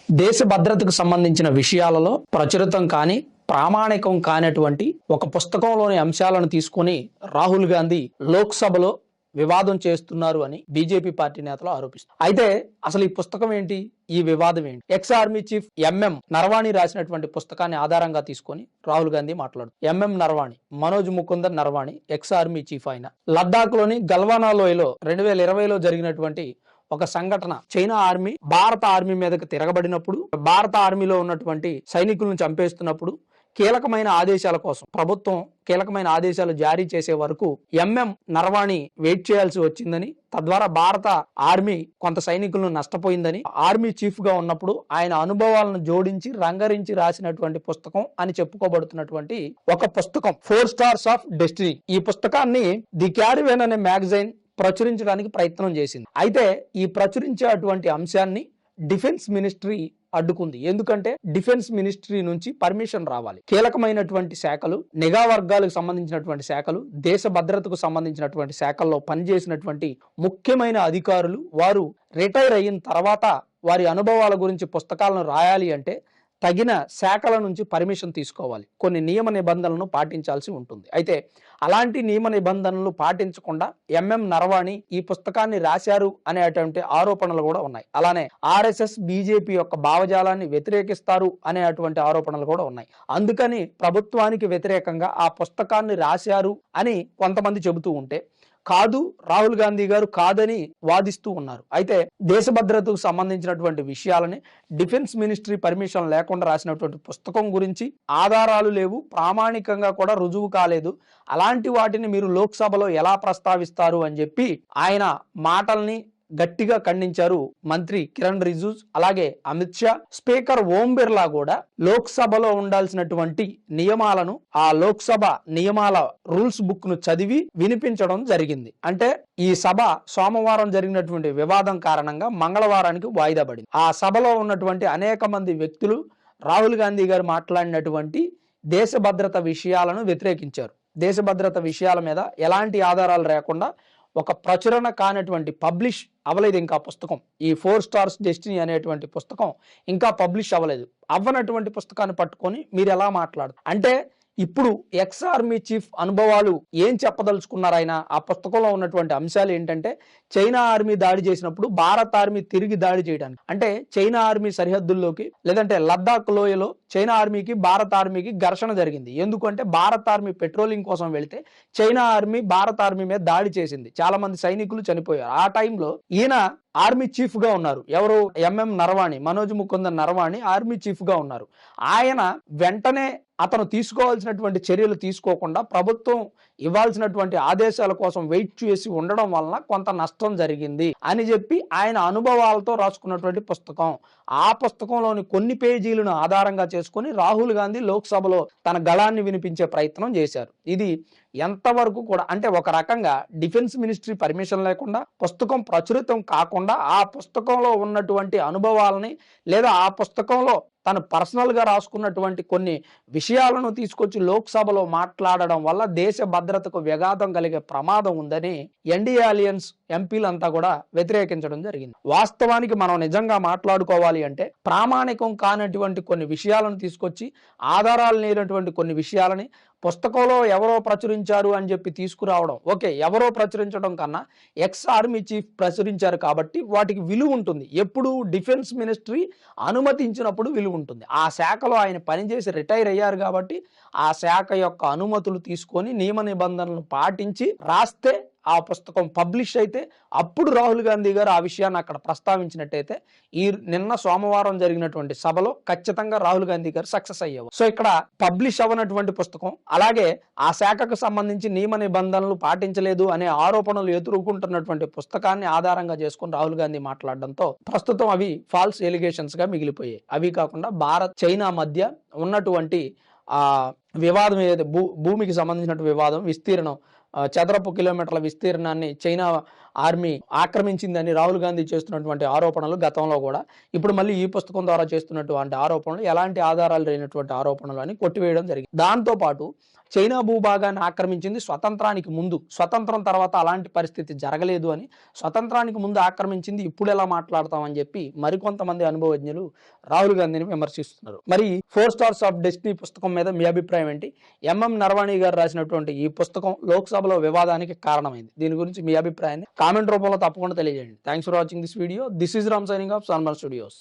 దేశ భద్రతకు సంబంధించిన విషయాలలో ప్రచురితం కాని ప్రామాణికం కానటువంటి ఒక పుస్తకంలోని అంశాలను తీసుకొని రాహుల్ గాంధీ లోక్సభలో వివాదం చేస్తున్నారు అని బీజేపీ పార్టీ నేతలు ఆరోపిస్తారు. అయితే అసలు ఈ పుస్తకం ఏంటి, ఈ వివాదం ఏంటి? Ex army chief MM Naravane రాసినటువంటి పుస్తకాన్ని ఆధారంగా తీసుకొని రాహుల్ గాంధీ మాట్లాడుతారు. MM Naravane, Manoj Mukund Naravane ex army chief అయిన లద్దాఖ్ లోని గల్వానా లోయలో 2020లో జరిగినటువంటి ఒక సంఘటన, చైనా ఆర్మీ భారత ఆర్మీ మీదకి తిరగబడినప్పుడు, భారత ఆర్మీలో ఉన్నటువంటి సైనికులను చంపేస్తున్నప్పుడు కీలకమైన ఆదేశాల కోసం ప్రభుత్వం కీలకమైన ఆదేశాలు జారీ చేసే వరకు ఎంఎం నరవాణి వెయిట్ చేయాల్సి వచ్చిందని, తద్వారా భారత ఆర్మీ కొంత సైనికులను నష్టపోయిందని, ఆర్మీ చీఫ్ గా ఉన్నప్పుడు ఆయన అనుభవాలను జోడించి రంగరించి రాసినటువంటి పుస్తకం అని చెప్పుకోబడుతున్నటువంటి ఒక పుస్తకం 4 స్టార్స్ ఆఫ్ డెస్టినీ. ఈ పుస్తకాన్ని ది క్యారివెన్ అనే మ్యాగజైన్ ప్రచురించడానికి ప్రయత్నం చేసింది. అయితే ఈ ప్రచురించేటువంటి అంశాన్ని డిఫెన్స్ మినిస్ట్రీ అడ్డుకుంది. ఎందుకంటే డిఫెన్స్ మినిస్ట్రీ నుంచి పర్మిషన్ రావాలి. కీలకమైనటువంటి శాఖలు, నిఘా వర్గాలకు సంబంధించినటువంటి శాఖలు, దేశ భద్రతకు సంబంధించినటువంటి శాఖల్లో పనిచేసినటువంటి ముఖ్యమైన అధికారులు వారు రిటైర్ అయిన తర్వాత వారి అనుభవాల గురించి పుస్తకాలను రాయాలి అంటే తగిన శాఖల నుంచి పర్మిషన్ తీసుకోవాలి. కొన్ని నియమ నిబంధనలను పాటించాల్సి ఉంటుంది. అయితే అలాంటి నియమ నిబంధనలు పాటించకుండా ఎంఎం నరవాణి ఈ పుస్తకాన్ని రాశారు అనేటువంటి ఆరోపణలు కూడా ఉన్నాయి. అలానే ఆర్ఎస్ఎస్ బీజేపీ యొక్క భావజాలాన్ని వ్యతిరేకిస్తారు అనేటువంటి ఆరోపణలు కూడా ఉన్నాయి. అందుకని ప్రభుత్వానికి వ్యతిరేకంగా ఆ పుస్తకాన్ని రాశారు అని కొంతమంది చెబుతూ ఉంటే, కాదు రాహుల్ గాంధీ గారు కాదని వాదిస్తూ ఉన్నారు. అయితే దేశ భద్రతకు సంబంధించినటువంటి విషయాలని డిఫెన్స్ మినిస్ట్రీ పర్మిషన్ లేకుండా రాసినటువంటి పుస్తకం గురించి ఆధారాలు లేవు, ప్రామాణికంగా కూడా రుజువు కాలేదు, అలాంటి వాటిని మీరు లోక్సభలో ఎలా ప్రస్తావిస్తారు అని చెప్పి ఆయన మాటల్ని గట్టిగా ఖండించారు మంత్రి కిరణ్ రిజిజు, అలాగే అమిత్ షా. స్పీకర్ ఓం బిర్లా కూడా లోక్సభలో ఉండాల్సినటువంటి నియమాలను, ఆ లోక్సభ నియమాల రూల్స్ బుక్ ను చదివి వినిపించడం జరిగింది. అంటే ఈ సభ సోమవారం జరిగినటువంటి వివాదం కారణంగా మంగళవారానికి వాయిదా పడింది. ఆ సభలో ఉన్నటువంటి అనేక మంది వ్యక్తులు రాహుల్ గాంధీ గారు మాట్లాడినటువంటి దేశ భద్రత విషయాలను వ్యతిరేకించారు. దేశ భద్రత విషయాల మీద ఎలాంటి ఆధారాలు లేకుండా ఒక ప్రచురణ కానటువంటి, పబ్లిష్ అవ్వలేదు ఇంకా పుస్తకం, ఈ 4 స్టార్స్ డెస్టినీ అనేటువంటి పుస్తకం ఇంకా పబ్లిష్ అవ్వలేదు. అవ్వనటువంటి పుస్తకాన్ని పట్టుకొని మీరు ఎలా మాట్లాడదు అంటే, ఇప్పుడు ఎక్స్ ఆర్మీ చీఫ్ అనుభవాలు ఏం చెప్పదలుచుకున్నారు ఆయన? ఆ పుస్తకంలో ఉన్నటువంటి అంశాలు ఏంటంటే, చైనా ఆర్మీ దాడి చేసినప్పుడు భారత ఆర్మీ తిరిగి దాడి చేయడానికి, అంటే చైనా ఆర్మీ సరిహద్దుల్లోకి లేదంటే లద్దాఖ్ లోయలో చైనా ఆర్మీకి భారత ఆర్మీకి ఘర్షణ జరిగింది. ఎందుకంటే భారత ఆర్మీ పెట్రోలింగ్ కోసం వెళితే చైనా ఆర్మీ భారత ఆర్మీ మీద దాడి చేసింది, చాలా మంది సైనికులు చనిపోయారు. ఆ టైంలో ఈయన ఆర్మీ చీఫ్ గా ఉన్నారు. ఎవరు? MM Naravane, Manoj Mukund Naravane army chief గా ఉన్నారు. ఆయన వెంటనే అతను తీసుకోవాల్సినటువంటి చర్యలు తీసుకోకుండా ప్రభుత్వం ఇవ్వాల్సినటువంటి ఆదేశాల కోసం వెయిట్ చేసి ఉండడం వలన కొంత నష్టం జరిగింది అని చెప్పి ఆయన అనుభవాలతో రాసుకున్నటువంటి పుస్తకం. ఆ పుస్తకంలోని కొన్ని పేజీలను ఆధారంగా చేసుకుని రాహుల్ గాంధీ లోక్సభలో తన గళాన్ని వినిపించే ప్రయత్నం చేశారు. ఇది ఎంతవరకు కూడా అంటే, ఒక రకంగా డిఫెన్స్ మినిస్ట్రీ పర్మిషన్ లేకుండా, పుస్తకం ప్రచురితం కాకుండా ఆ పుస్తకంలో ఉన్నటువంటి అనుభవాలని లేదా ఆ పుస్తకంలో తను పర్సనల్ గా రాసుకున్నటువంటి కొన్ని విషయాలను తీసుకొచ్చి లోక్సభలో మాట్లాడడం వల్ల దేశ భద్రతకు విఘాతం కలిగే ప్రమాదం ఉందని ఎన్డీఏ అలయన్స్ ఎంపీలంతా కూడా వ్యతిరేకించడం జరిగింది. వాస్తవానికి మనం నిజంగా మాట్లాడుకోవాలి అంటే, ప్రామాణికం కానటువంటి కొన్ని విషయాలను తీసుకొచ్చి ఆధారాలు లేనటువంటి కొన్ని విషయాలని పుస్తకంలో ఎవరో ప్రచురించారు అని చెప్పి తీసుకురావడం ఓకే. ఎవరో ప్రచురించడం కన్నా ఎక్స్ ఆర్మీ చీఫ్ ప్రచురించారు కాబట్టి వాటికి విలువ ఉంటుంది. ఎప్పుడు డిఫెన్స్ మినిస్ట్రీ అనుమతించినప్పుడు విలువ ఉంటుంది. ఆ శాఖలో ఆయన పనిచేసి రిటైర్ అయ్యారు కాబట్టి ఆ శాఖ యొక్క అనుమతులు తీసుకొని నియమ నిబంధనలను పాటించి రాస్తే ఆ పుస్తకం పబ్లిష్ అయితే అప్పుడు రాహుల్ గాంధీ గారు ఆ విషయాన్ని అక్కడ ప్రస్తావించినట్టయితే ఈ నిన్న సోమవారం జరిగినటువంటి సభలో ఖచ్చితంగా రాహుల్ గాంధీ గారు సక్సెస్ అయ్యేవారు. సో ఇక్కడ పబ్లిష్ అవ్వనటువంటి పుస్తకం, అలాగే ఆ శాఖకు సంబంధించి నియమ నిబంధనలు పాటించలేదు అనే ఆరోపణలు ఎదుర్కొంటున్నటువంటి పుస్తకాన్ని ఆధారంగా చేసుకుని రాహుల్ గాంధీ మాట్లాడడంతో ప్రస్తుతం అవి ఫాల్స్ ఎలిగేషన్స్ గా మిగిలిపోయాయి. అవి కాకుండా భారత్ చైనా మధ్య ఉన్నటువంటి ఆ వివాదం ఏదైతే భూమికి సంబంధించిన వివాదం, విస్తీర్ణం చదరపు కిలోమీటర్ల విస్తీర్ణాన్ని చైనా ఆర్మీ ఆక్రమించిందని రాహుల్ గాంధీ చేస్తున్నటువంటి ఆరోపణలు గతంలో కూడా, ఇప్పుడు మళ్ళీ ఈ పుస్తకం ద్వారా చేస్తున్నటువంటి ఆరోపణలు ఎలాంటి ఆధారాలు లేనటువంటి ఆరోపణలు అని కొట్టివేయడం జరిగింది. దాంతోపాటు చైనా భూభాగాన్ని ఆక్రమించింది స్వతంత్రానికి ముందు, స్వతంత్రం తర్వాత అలాంటి పరిస్థితి జరగలేదు అని, స్వతంత్రానికి ముందు ఆక్రమించింది ఇప్పుడు ఎలా మాట్లాడతామని చెప్పి మరికొంతమంది అనుభవజ్ఞులు రాహుల్ గాంధీని విమర్శిస్తున్నారు. మరి 4 స్టార్స్ ఆఫ్ డెస్టినీ పుస్తకం మీద మీ అభిప్రాయం ఏంటి? ఎంఎం నరవాణి గారు రాసినటువంటి ఈ పుస్తకం లోక్సభలో వివాదానికి కారణమైంది. దీని గురించి మీ అభిప్రాయాన్ని కామెంట్ రూపంలో తప్పకుండా తెలియజేయండి. Thanks for watching this video. This is Ram signing off సన్మర్ studios.